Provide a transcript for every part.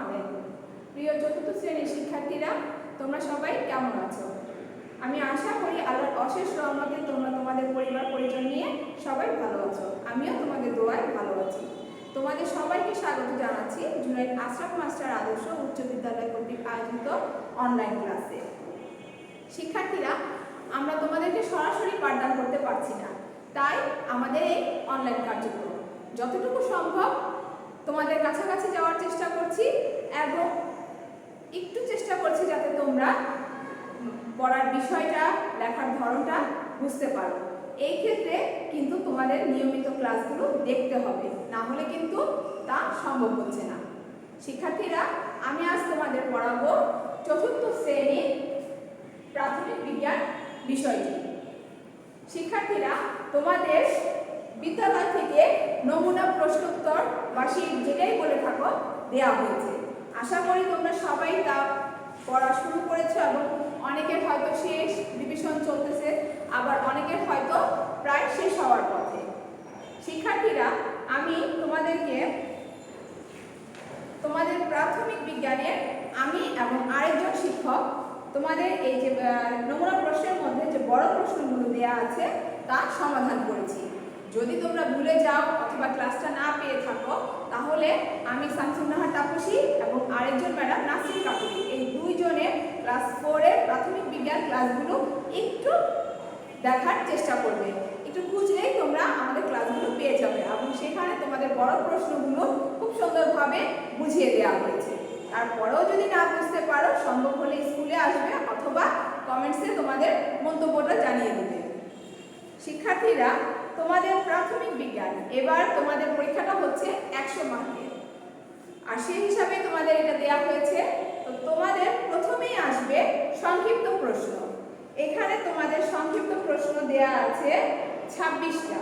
আলাইকুম। প্রিয় চতুর্থ শ্রেণীর শিক্ষার্থীরা, তোমরা সবাই কেমন আছো? আমি আশা করি আল্লাহর অশেষ রহমতে তোমরা তোমাদের পরিবার পরিজন নিয়ে সবাই ভালো আছো। আমিও তোমাদের দোয়ায় ভালো আছি। তোমাদের সবাইকে স্বাগত জানাচ্ছি জুনায়েদ আশরাফ মাস্টার আদর্শ উচ্চ বিদ্যালয় কর্তৃক আয়োজিত অনলাইন ক্লাসে। শিক্ষার্থীরা, আমরা তোমাদেরকে সরাসরি পাঠদান করতে পারছি না, তাই আমাদের এই অনলাইন কার্যক্রম যতটুকু সম্ভব তোমাদের কাছাকাছি যাওয়ার চেষ্টা করছি এবং একটু চেষ্টা করছি যাতে তোমরা পড়ার বিষয়টা, লেখার ধরনটা বুঝতে পারো। এই ক্ষেত্রে কিন্তু তোমাদের নিয়মিত ক্লাসগুলো দেখতে হবে, না হলে কিন্তু তা সম্ভব হচ্ছে না। শিক্ষার্থীরা, আমি আজ তোমাদের পড়াবো চতুর্থ শ্রেণীর প্রাথমিক বিজ্ঞান বিষয়টি। শিক্ষার্থীরা, তোমাদের বিদ্যালয় থেকে নমুনা প্রশ্নোত্তর বা শীট যেটাই বলে থাকো দেওয়া হয়েছে। আশা করি তোমরা সবাই তা পড়া শুরু করেছো এবং অনেকের হয়তো শেষ, রিভিশন চলতেছে, আবার অনেকের হয়তো প্রায় শেষ হওয়ার পথে। শিক্ষার্থীরা, আমি তোমাদেরকে তোমাদের প্রাথমিক বিজ্ঞানের আমি এবং আরেকজন শিক্ষক তোমাদের এই যে নমুনা প্রশ্নের মধ্যে যে বড় প্রশ্নগুলো দেওয়া আছে তা সমাধান করেছি। যদি তোমরা ভুলে যাও অথবা ক্লাসটা না পেয়ে থাকো, তাহলে আমি শামসুন্নাহার তাপসী এবং আরেকজন ম্যাডাম নাসরিন কাপুরি, এই দুইজনের ক্লাস 4 এর প্রাথমিক বিজ্ঞান ক্লাসগুলো একটু দেখার চেষ্টা করবে। একটু খুঁজলেই তোমরা আমাদের ক্লাসগুলো পেয়ে যাবে এবং সেখানে তোমাদের বড় প্রশ্নগুলো খুব সুন্দরভাবে বুঝিয়ে দেওয়া হয়েছে। তারপরেও যদি না বুঝতে পারো, সম্ভব হলে স্কুলে আসবে অথবা কমেন্টসে তোমাদের মন্তব্যটা জানিয়ে দেবে। শিক্ষার্থীরা, তোমাদের প্রাথমিক বিজ্ঞান এবার তোমাদের পরীক্ষাটা হচ্ছে 100 মার্কের, আর সেই হিসাবে তোমাদের এটা দেওয়া হয়েছে। তো তোমাদের প্রথমেই আসবে সংক্ষিপ্ত প্রশ্ন। এখানে তোমাদের সংক্ষিপ্ত প্রশ্ন দেয়া আছে 26টা।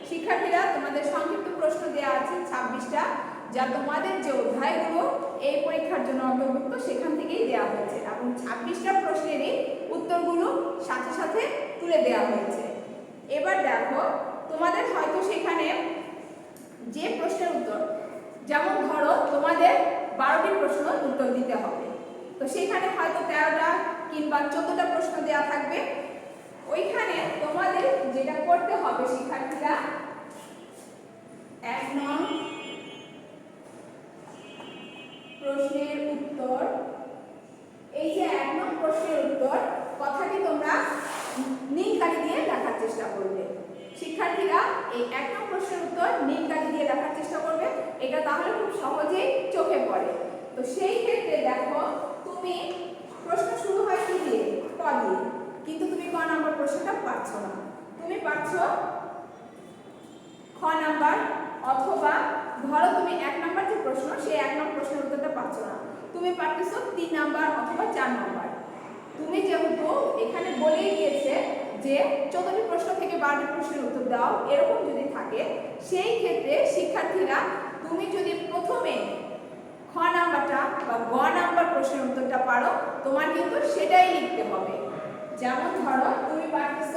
শিক্ষার্থীরা, তোমাদের সংক্ষিপ্ত প্রশ্ন দেয়া আছে 26টা, যা তোমাদের যে অধ্যায়গুলো এই পরীক্ষার জন্য অন্তর্ভুক্ত সেখান থেকেই দেওয়া হয়েছে এবং 26টা প্রশ্নেরই উত্তরগুলো সাথে সাথে তুলে দেওয়া হয়েছে। এবার দেখো, তোমাদের হয়তো সেখানে যে প্রশ্নের উত্তর, যেমন ধরো তোমাদের 12টি প্রশ্ন উত্তর দিতে হবে, তো সেখানে হয়তো 13টা কিংবা 14টা প্রশ্ন দেওয়া থাকবে। ওইখানে তোমাদের যেটা করতে হবে শিক্ষার্থীরা, 1 নং প্রশ্নের উত্তর, এই যে 1 নং প্রশ্নের উত্তর কথাটি তোমরা নীল কালি দিয়ে লেখার চেষ্টা করবে। শিক্ষার্থীরা, এই 1 নং প্রশ্নের উত্তর নীল কালি দিয়ে লেখার চেষ্টা করবে, এটা তাহলে খুব সহজেই চোখে পড়ে। তো সেই ক্ষেত্রে দেখো, তুমি প্রশ্ন শুরু হয় কি দিয়ে? ক দিয়ে, কিন্তু তুমি ক নাম্বার প্রশ্নটা পাচ্ছ না, তুমি পাচ্ছ খ নাম্বার, অথবা ধরো তুমি 1 নাম্বার যে প্রশ্ন সেই 1 নম্বর প্রশ্নের উত্তরটা পাচ্ছ না, তুমি পাচ্ছ 3 নাম্বার অথবা 4 নাম্বার। তুমি যেহেতু এখানে বলেই দিয়েছে যে 14টি প্রশ্ন থেকে 12টি প্রশ্নের উত্তর দাও, এরকম যদি থাকে সেই ক্ষেত্রে শিক্ষার্থীরা, তুমি যদি প্রথমে খ নাম্বারটা বা গ নাম্বার প্রশ্নের উত্তরটা পারো, তোমার কিন্তু সেটাই লিখতে হবে। যেমন ধরো তুমি পাচ্ছ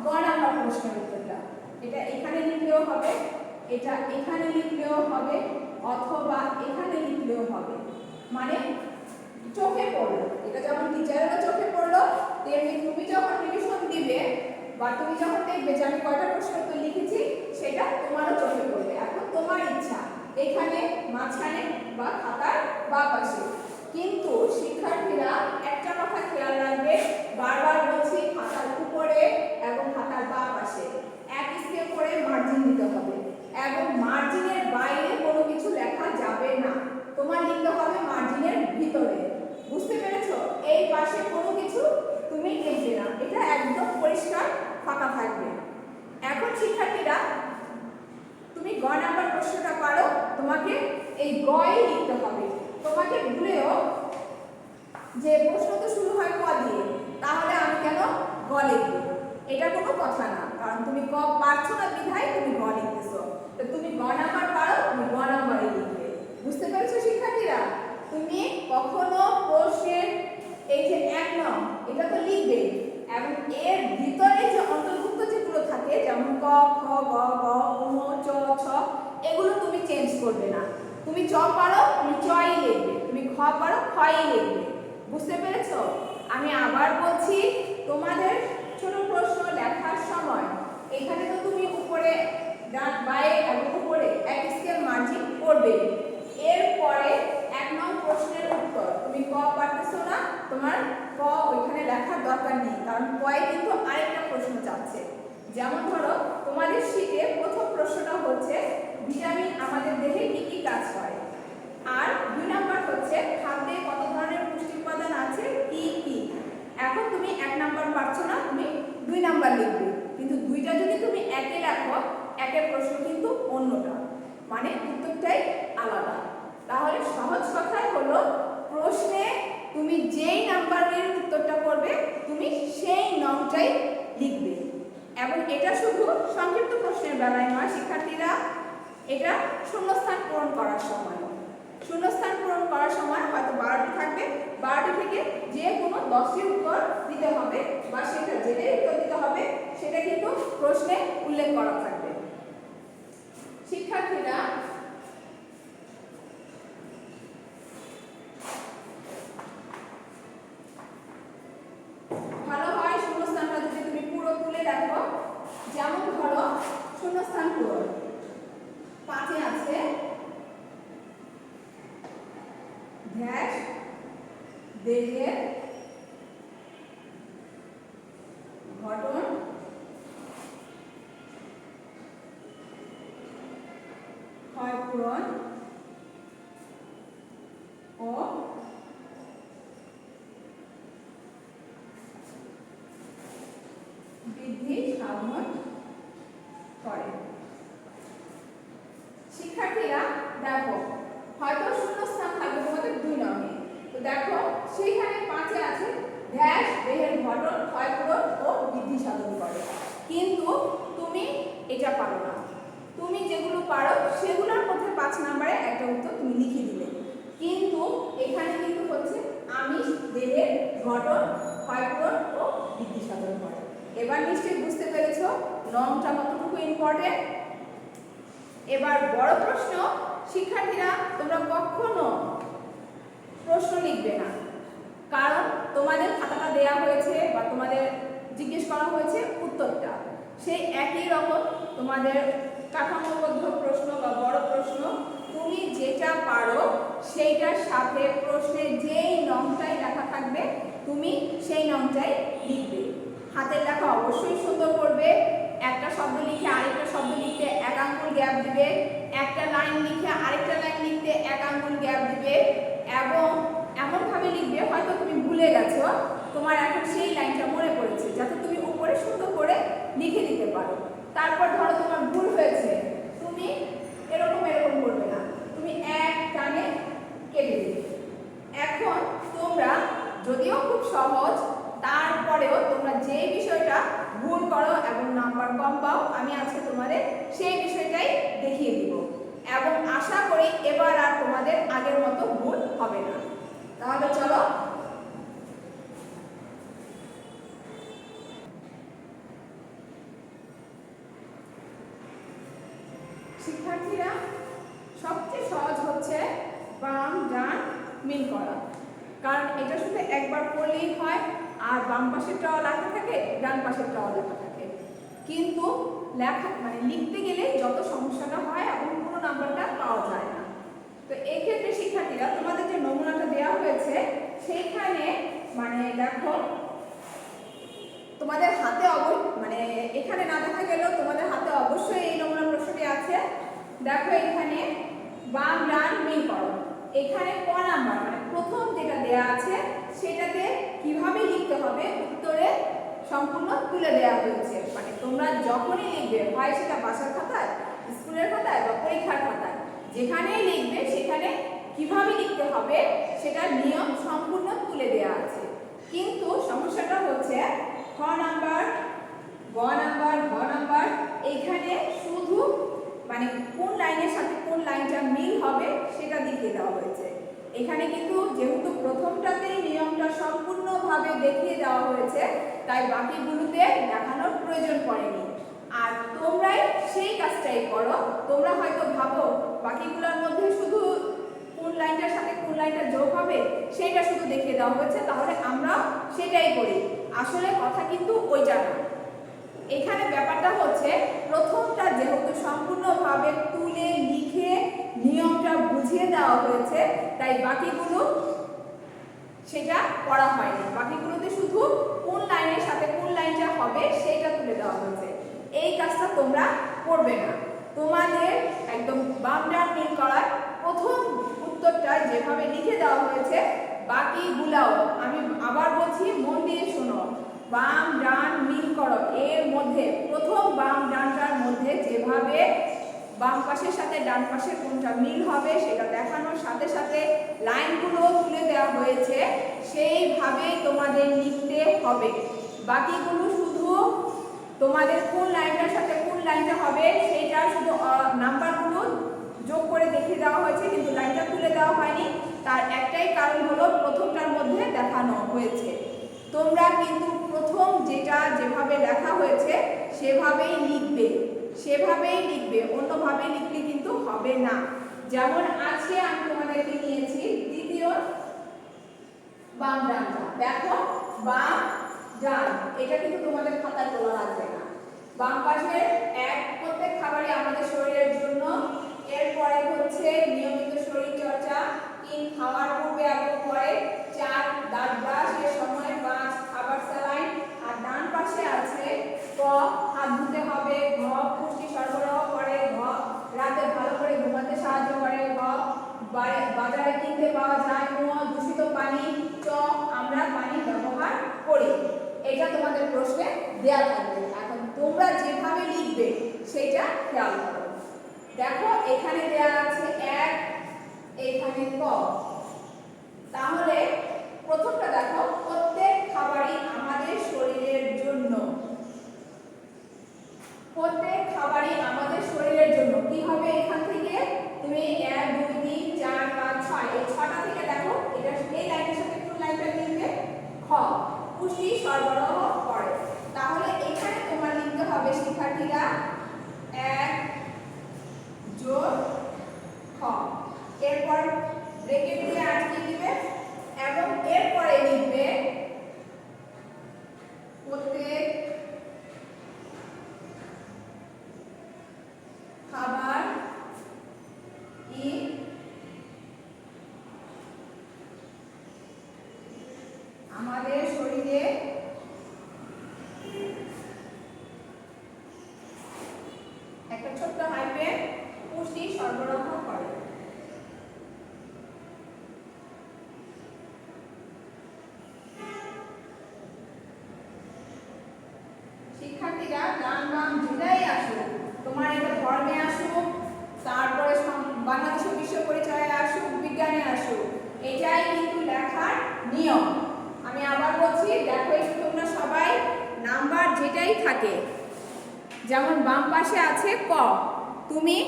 গ নাম্বার প্রশ্নের উত্তরটা, এটা এখানে লিখলেও হবে, এটা এখানে লিখলেও হবে, অথবা এখানে লিখলেও হবে, মানে চোখে পড়লো। এটা যেমন টিচারেরও চোখে পড়লো, তেমনি তুমি যখন রিভিশন দিবে বা তুমি যখন দেখবে যে আমি কয়টা প্রশ্ন উত্তর লিখেছি, সেটা তোমারও চোখে পড়বে। এখন তোমার ইচ্ছা এখানে, মাঝখানে বা খাতার বাঁ পাশে। কিন্তু শিক্ষার্থীরা, একটা কথা খেয়াল রাখবে, বারবার বলছি, খাতার উপরে এবং খাতার বাঁ পাশে 1 স্কেল করে মার্জিন দিতে হবে এবং মার্জিনের বাইরে কোনো কিছু লেখা যাবে না, তোমার লিখতে হবে মার্জিনের ভিতরে। বুঝতে পেরেছো? এই পাশে কোনো কিছু তুমি লিখবে না, এটা একদম পরিষ্কার ফাঁকা থাকবে। এখন শিক্ষার্থীরা, তুমি গ নাম্বার প্রশ্নটা পারো, তোমাকে এই গই লিখতে হবে। তোমাকে ভুলেও যে প্রশ্ন তো শুরু হয় ক দিয়ে, তাহলে আমি কেন গ লিখবো, এটা কোনো কথা না, কারণ তুমি ক পারছো না বিধায় তুমি গ লিখতেছো। তো তুমি গ নাম্বার পারো, তুমি গ নাম্বারই লিখবে। বুঝতে পেরেছো শিক্ষার্থীরা? তুমি কখনো প্রশ্নের এই যে 1 নং এটা তো লিখবে এবং এর ভিতরে যে অন্তর্ভুক্ত যেগুলো থাকে, যেমন ক, খ, গ, ঘ, ঙ, চ, ছ, এগুলো তুমি চেঞ্জ করবে না। তুমি চ পারো, তুমি চই লিখবে। তুমি খ পারো খই লিখবে। বুঝতে পেরেছো? আমি আবার বলছি, তোমাদের ছোট প্রশ্ন লেখার সময় এখানে তো তুমি উপরে ডান বায়ে এবং উপরে এক স্কেল মার্জিন করবে। এরপরে 1 নং প্রশ্নের উত্তর তুমি ক পারতেছো না, তোমার ক ওইখানে লেখার দরকার নেই, কারণ কয়ে কিন্তু আরেকটা প্রশ্ন চাচ্ছে। যেমন ধরো তোমাদের শীটে প্রথম প্রশ্নটা হচ্ছে ভিটামিন আমাদের দেহে কি কি কাজ করে, আর 2 নাম্বার হচ্ছে খাদ্যে কত ধরনের পুষ্টি উপাদান আছে কি কি। এখন তুমি 1 নাম্বার পারছো না, তুমি 2 নাম্বার লিখবে, কিন্তু দুইটা যদি তুমি একে লেখো, একের প্রশ্ন কিন্তু অন্যটা, মানে উত্তরটাই আলাদা। তাহলে সহজ কথাই হলো, প্রশ্নে তুমি যেই নাম্বারের উত্তরটা করবে তুমি সেই নংটাই লিখবে। এবং এটা শুধু সংক্ষিপ্ত প্রশ্নের বেলায় নয় শিক্ষার্থীরা, এটা শূন্যস্থান পূরণ করার সময়। শূন্যস্থান পূরণ করার সময় হয়তো 12টি থাকবে, 12টি থেকে যে কোনো 10টির উত্তর দিতে হবে, বা সেটা যেটাই উত্তর দিতে হবে সেটা কিন্তু প্রশ্নে উল্লেখ করা থাকবে। শিক্ষার্থীরা ভালো হয় শূন্যস্থানটা যদি তুমি পুরো তুলে রাখো। যেমন ধরো শূন্যস্থান পূরণ 5-এ আছে ড্যাশ দেহের গঠন ক্ষয়পূরণ ও বৃদ্ধি সাধন করে। শিক্ষার্থীরা দেখো, হয়তো শূন্যস্থান থাকবে তোমাদের 2 নংয়ে, তো দেখো সেইখানে 5-এ আছে ড্যাশ দেহের গঠন ক্ষয়পূরণ ও বৃদ্ধি সাধন করে, কিন্তু তুমি এটা পারো না। তুমি যেগুলো পারো সেগুলোর মধ্যে 5 নম্বরে একটা উত্তর তুমি লিখে দিলে, কিন্তু এখানে কিন্তু হচ্ছে আমিষ দেহের গঠন ক্ষয়পূরণ ও বৃদ্ধি সাধন করে। এবার নিশ্চয়ই বুঝতে পেরেছো নংটা কতটুকু ইম্পর্টেন্ট। এবার বড় প্রশ্ন, শিক্ষার্থীরা তোমরা কখনো প্রশ্ন লিখবে না, কারণ তোমাদের খাতাটা দেয়া হয়েছে বা তোমাদের জিজ্ঞেস করা হয়েছে উত্তরটা, সেই একই রকম তোমাদের কাঠামোবদ্ধ প্রশ্ন বা বড় প্রশ্ন, তুমি যেটা পারো সেইটার সাথে প্রশ্নে যেই নংটাই লেখা থাকবে তুমি সেই নংটাই লিখবে। হাতের লেখা অবশ্যই সুন্দর করবে, একটা শব্দ লিখে আরেকটা শব্দ লিখতে 1 আঙ্গুল গ্যাপ দিবে, একটা লাইন লিখে আরেকটা লাইন লিখতে 1 আঙ্গুল গ্যাপ দিবে, এবং এমনভাবে লিখবে হয়তো তুমি ভুলে গেছো, তোমার এখন সেই লাইনটা মনে পড়েছে, যাতে তুমি উপরে সুন্দর করে লিখে দিতে পারো। তারপর ধরো তোমার ভুল হয়েছে, তুমি এরকম করবে না, তুমি এক টানে কেটে দিবে। এখন তোমরা যদিও খুব সহজ, তারপরেও তোমরা যে বিষয়টা ভুল করো এবং নাম্বার কম পাও, আমি আজকে তোমাদের সেই বিষয়টাই দেখিয়ে দিব, এবং আশা করি এবার আর তোমাদের আগের মতো ভুল হবে না। তাহলে চলো শিক্ষার্থীরা, সবচেয়ে সহজ হচ্ছে বাম ডান মিল করা, কারণ এটা শুধু একবার পড়লেই হয়, আর বাম পাশেরটাও লেখা থাকে ডান পাশেরটাও লেখা থাকে, কিন্তু লেখা মানে লিখতে গেলে যত সমস্যাটা হয় এবং পুরো নাম্বারটা পাওয়া যায় না। তো এই ক্ষেত্রে শিক্ষার্থীরা তোমাদের যে নমুনাটা দেওয়া হয়েছে সেইখানে মানে দেখো তোমাদের হাতে মানে এখানে না দেখা গেলেও তোমাদের হাতে অবশ্যই এই নমুনা প্রশ্নটি আছে। দেখো এখানে বাম ডান মিল করো, এখানে ক নাম্বার মানে প্রথম যেটা দেয়া আছে সেটাতে কিভাবে লিখতে হবে উত্তরে সম্পূর্ণ তুলে দেওয়া হয়েছে, মানে তোমরা যখনই লিখবে হয় সেটা বাসার খাতায়, স্কুলের খাতায় বা পরীক্ষার খাতায়, যেখানেই লিখবে সেখানে কিভাবে লিখতে হবে সেটা নিয়ম সম্পূর্ণ তুলে দেওয়া আছে। কিন্তু সমস্যাটা হচ্ছে খ নাম্বার, গ নাম্বার, ঘ নাম্বার, এইখানে শুধু মানে কোন লাইনের সাথে কোন লাইনটা মিল হবে সেটা দেখিয়ে দেওয়া হয়েছে। এখানে কিন্তু যেহেতু প্রথমটাতেই নিয়মটা সম্পূর্ণভাবে দেখিয়ে দেওয়া হয়েছে, তাই বাকিগুলোতে দেখানোর প্রয়োজন পড়েনি। আর তোমরাই সেই কাজটাই করো। তোমরা হয়তো ভাবো বাকিগুলোর মধ্যে শুধু কোন লাইনটার সাথে কোন লাইনটা যোগ হবে সেটা শুধু দেখিয়ে দেওয়া হয়েছে, তাহলে আমরা সেটাই করি। আসলে কথা কিন্তু ওইটা না। এখানে ব্যাপারটা হচ্ছে প্রথমটা যেহেতু সম্পূর্ণভাবে তুলে লিখে নিয়মটা বুঝিয়ে দেওয়া হয়েছে, তাই বাকিগুলো সেটা করা হয়নি। বাকিগুলোতে শুধু কোন লাইনের সাথে কোন লাইনটা হবে সেটা তুলে দেওয়া হয়েছে। এই কাজটা তোমরা করবে না। তোমাদের একদম বাম ডান মিল করার প্রথম উত্তরটা যেভাবে লিখে দেওয়া হয়েছে, বাকিগুলাও আমি আবার বলছি, মন দিয়ে শোনো। বাম ডান মিল করো, এর মধ্যে প্রথম বাম ডানটার মধ্যে যেভাবে বাম পাশের সাথে ডান পাশের কোনটা মিল হবে সেটা দেখানোর সাথে সাথে লাইনগুলো তুলে দেওয়া হয়েছে, সেইভাবে তোমাদের লিখতে হবে। বাকিগুলো শুধু তোমাদের কোন লাইনটার সাথে কোন লাইনটা হবে সেইটা শুধু নাম্বারগুলো যোগ করে দেখিয়ে দেওয়া হয়েছে, কিন্তু লাইনটা তুলে দেওয়া হয়নি। তার একটাই কারণ হলো প্রথমটার মধ্যে দেখানো হয়েছে। তোমরা কিন্তু প্রথম যেটা যেভাবে লেখা হয়েছে সেভাবেই লিখবে, সেভাবেই লিখবে, অন্যভাবে লিখলে কিন্তু হবে না। যেমন আজকে আমি তোমাদেরকে নিয়েছি দ্বিতীয় বাম ডানটা, দেখো বাম ডান, এটা কিন্তু তোমাদের খাতায় তোলা লাগবে না। বাম পাশে এক, প্রত্যেক খাবারই আমাদের শরীরের জন্য। এরপরে হচ্ছে নিয়মিত শরীর চর্চা, 3 খাওয়ার পূর্বে এবং পরে, 4 দাঁত ব্রাশের সময়, 5 খাবার স্যালাইন। আর ডান পাশে আছে ক, হাত ধুতে হবে, ঘ, পুষ্টি সরবরাহ করে, ঘ, রাতে ভালো করে ঘুমাতে সাহায্য করে, ঘ, বাজারে কিনতে পাওয়া যায়, ঙ, দূষিত পানি, চ, আমরা পানি ব্যবহার করি। এটা তোমাদের প্রশ্নে দেয়া থাকবে। এখন তোমরা যেভাবে লিখবে সেটা খেয়াল করো। দেখো এখানে দেয়া আছে 1, এখানে ক। তাহলে প্রথমটা দেখো, প্রত্যেক খাবারই আমাদের শরীরের জন্য। প্রত্যেক খাবারই আমাদের শরীরের জন্য কি হবে? এখান থেকে তুমি 1 2 3 4 5 6, এই 6টা থেকে দেখো এটা এই লাইনের সাথে কোন লাইনটা মিলবে? খ, পুষ্টি সরবরাহ করে। তাহলে এখানে তোমার লিখতে হবে শিক্ষার্থীরা 1 যোগ খ, এরপর ব্র্যাকেট দিয়ে আটকে দিবে এবং এরপরে লিখবে প্রত্যেক খাবার ই আমাদের শরীরে একটা ছোট্ট হাইফেন পুষ্টি সরবরাহ করে। শিক্ষার্থীরা ডান বাম যেটাই আসুক, তোমার এটা ধর্মে আসুক, তারপরে বাংলাদেশের বিশ্ব পরিচয়ে আসুক, বিজ্ঞানে আসুক, এটাই কিন্তু লেখার নিয়ম। আমি আবার বলছি, দেখো একটু তোমরা সবাই নাম্বার যেটাই থাকে, যেমন বাম পাশে আছে ক, তুমি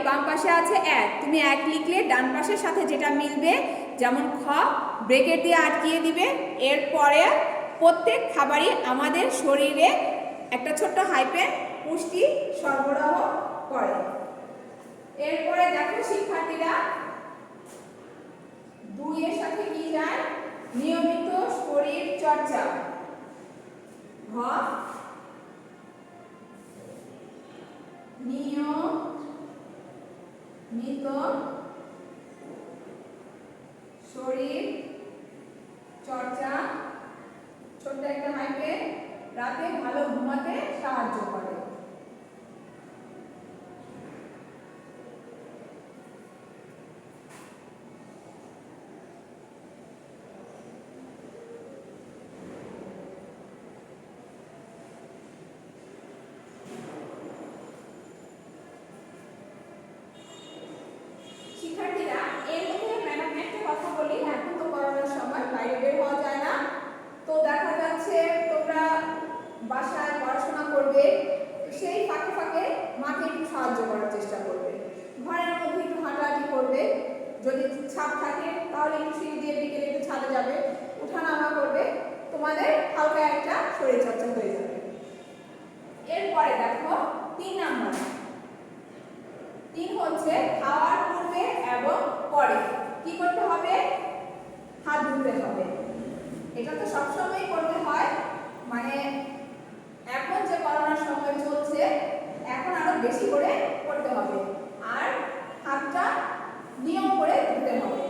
বাম পাশে আছে 1, তুমি 1 লিখলে ডান পাশের সাথে যেটা মিলবে, যেমন খ, ব্র্যাকেট দিয়ে আটকিয়ে দিবে, এরপরে প্রত্যেক খাবারই আমাদের শরীরে একটা ছোট্ট হাইফেন পুষ্টি সরবরাহ করে। এরপরে দেখো শিক্ষার্থীরা 2 এর সাথে কি যায়? নিয়মিত শরীর চর্চা। ঘ, নিয়মিত শরীর চর্চা, ছোট্ট একটা হাইফেন, রাতে ভালো ঘুমাতে সাহায্য করে। শিক্ষার্থীরা এর মধ্যে ম্যাডাম একটা কথা বলি, এখন তো করোনার সময় বাইরে বের হওয়া যায় না, তো দেখা যাচ্ছে তোমরা বাসায় পড়াশোনা করবে, সেই ফাঁকে ফাঁকে মাকে একটু সাহায্য করার চেষ্টা করবে, ঘরের মধ্যে একটু হাঁটাহাঁটি করবে, যদি ছাদ থাকে তাহলে একটু সিঁড়ি দিয়ে বিকেলে একটু ছাদে যাবে, উঠানামা করবে, তোমাদের হালকা একটা শরীরচর্চা হয়ে যাবে। এরপরে দেখো 3 নাম্বার, 3 হচ্ছে খাওয়ার পূর্বে এবং তো সবসময় করতে হয়, মানে এখন যে করোনার সময় চলছে এখন আরো বেশি করে করতে হবে, আর হাতটা নিয়ম করে ধুতে হবে।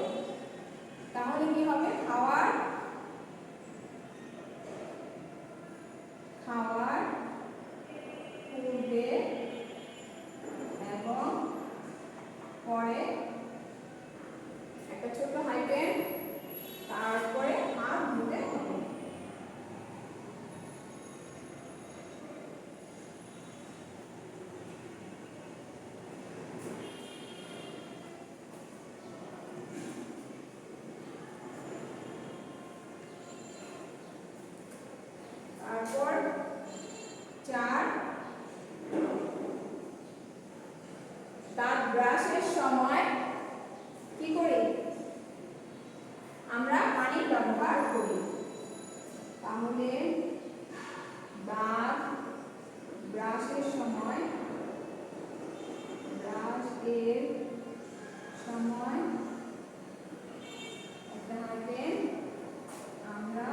তাহলে কি হবে, খাওয়ার পূর্বে এবং পরে একটা ছোট হাইপেন, তারপরে হাত ধুতে হবে। তারপর 4, দাঁত ব্রাশের সময় কি করি, আমরা পানি ব্যবহার করি। তাহলে দাঁত ব্রাশের সময় একটা হাইপেন, আমরা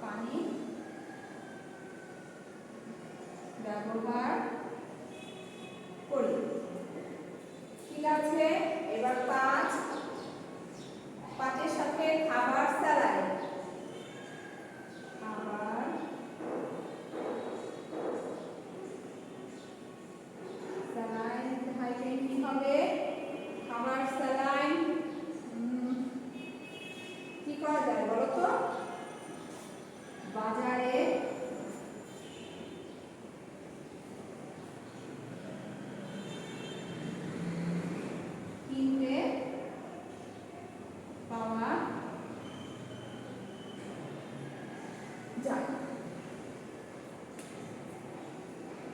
পানি ব্যবহার করি। ঠিক আছে, এবার 5 এর সাথে খাবার স্যালাইন, হাইপেন কি হবে, খাবার স্যালাইন কি করা যায় বলো তো, বাজারে কিনতে পাওয়া যায়।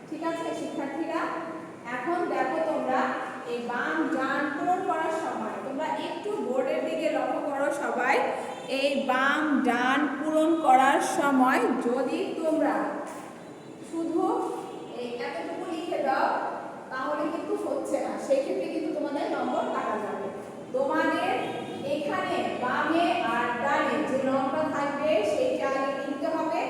ঠিক আছে শিক্ষার্থীরা, এখন দেখো তোমরা এই বাম ডান পূরণ করার সময় তোমরা একটু বোর্ডের দিকে লক্ষ্য করো সবাই। এই বাম ডান পূরণ করার সময় যদি তোমরা শুধু এই এতটুকু লিখে দাও তাহলে কিন্তু হচ্ছে না, সেই ক্ষেত্রে কিন্তু তোমাদের নম্বর কাটা যাবে। তোমাদের এখানে বামে আর ডানে যে নম্বর থাকবে সেইটা আগে লিখতে হবে,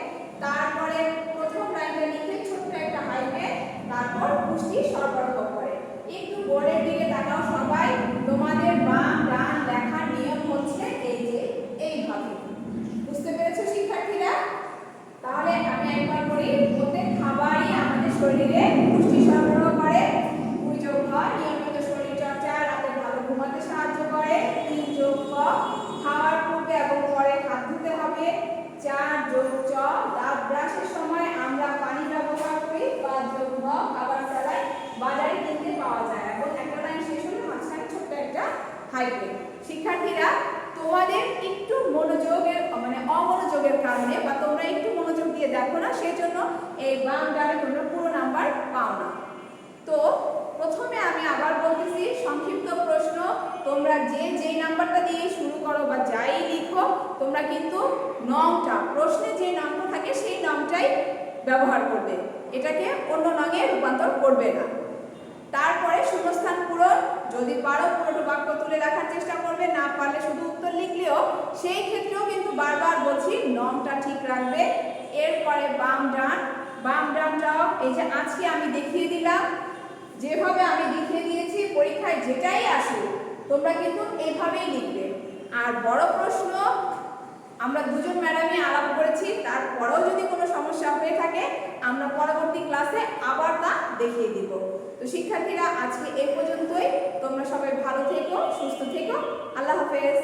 তারপরে প্রথম লাইনটা লিখে ছোট্ট একটা হাইপেন, তারপর পুষ্টি সরবরাহ করে। একটু বোর্ডের দিকে তাকাও সবাই, তোমাদের বাম ডান লেখার নিয়ম হচ্ছে এই যে এইভাবে। বুঝতে পেরেছো শিক্ষার্থীরা? তাহলে আমি একবার বলি, প্রত্যেক খাবারই আমাদের শরীরে পুষ্টি সরবরাহ করে। 2 যোগ হয় নিয়মিত শরীর চর্চা, রাতে ভালো ঘুমাতে সাহায্য করে। 3 যোগ ক, খাওয়ার পূর্বে এবং পরে হাত ধুতে হবে। 4 যোগ চ, দাঁত ব্রাশের সময় আমরা পানি ব্যবহার করি। 5 যোগ ভ, খাবার স্যালাইন বাজারে কিনতে পাওয়া যায়। এবং একটা লাইন শেষ হলে মাঝখানে ছোট্ট একটা হাইপেন। শিক্ষার্থীরা, তোমাদের একটু মনোযোগের মানে অমনোযোগের কারণে বা তোমরা একটু মনোযোগ দিয়ে দেখো না, সেজন্য এই বাম ডানে তোমরা পুরো নাম্বার পাও না। তো প্রথমে আমি আবার বলতেছি, সংক্ষিপ্ত প্রশ্ন তোমরা যেই নাম্বারটা দিয়ে শুরু করো বা যাই লিখো, তোমরা কিন্তু নংটা, প্রশ্নে যে নামটা থাকে সেই নামটাই ব্যবহার করবে, এটাকে অন্য নঙে রূপান্তর করবে না। তারপরে শূন্যস্থান পূরণ, যদি পারো পুরোটা বাক্য তুলে রাখার চেষ্টা করবে, না পারলে শুধু উত্তর লিখলেও সেই ক্ষেত্রেও কিন্তু বারবার বলছি নংটা ঠিক রাখবে। এরপরে বাম ডানটাও এই যে আজকে আমি দেখিয়ে দিলাম, যেভাবে আমি দেখিয়ে দিয়েছি পরীক্ষায় যেটাই আসুক তোমরা কিন্তু এইভাবেই লিখবে। আর বড় প্রশ্ন আমরা দুজন ম্যাডামই আলাপ করেছি, তারপরেও যদি কোনো সমস্যা হয়ে থাকে আমরা পরবর্তী ক্লাসে আবার তা দেখিয়ে দিব। তো শিক্ষার্থীরা, আজকে এই পর্যন্তই। তোমরা সবাই ভালো থেকো, সুস্থ থেকো। আল্লাহ হাফেজ।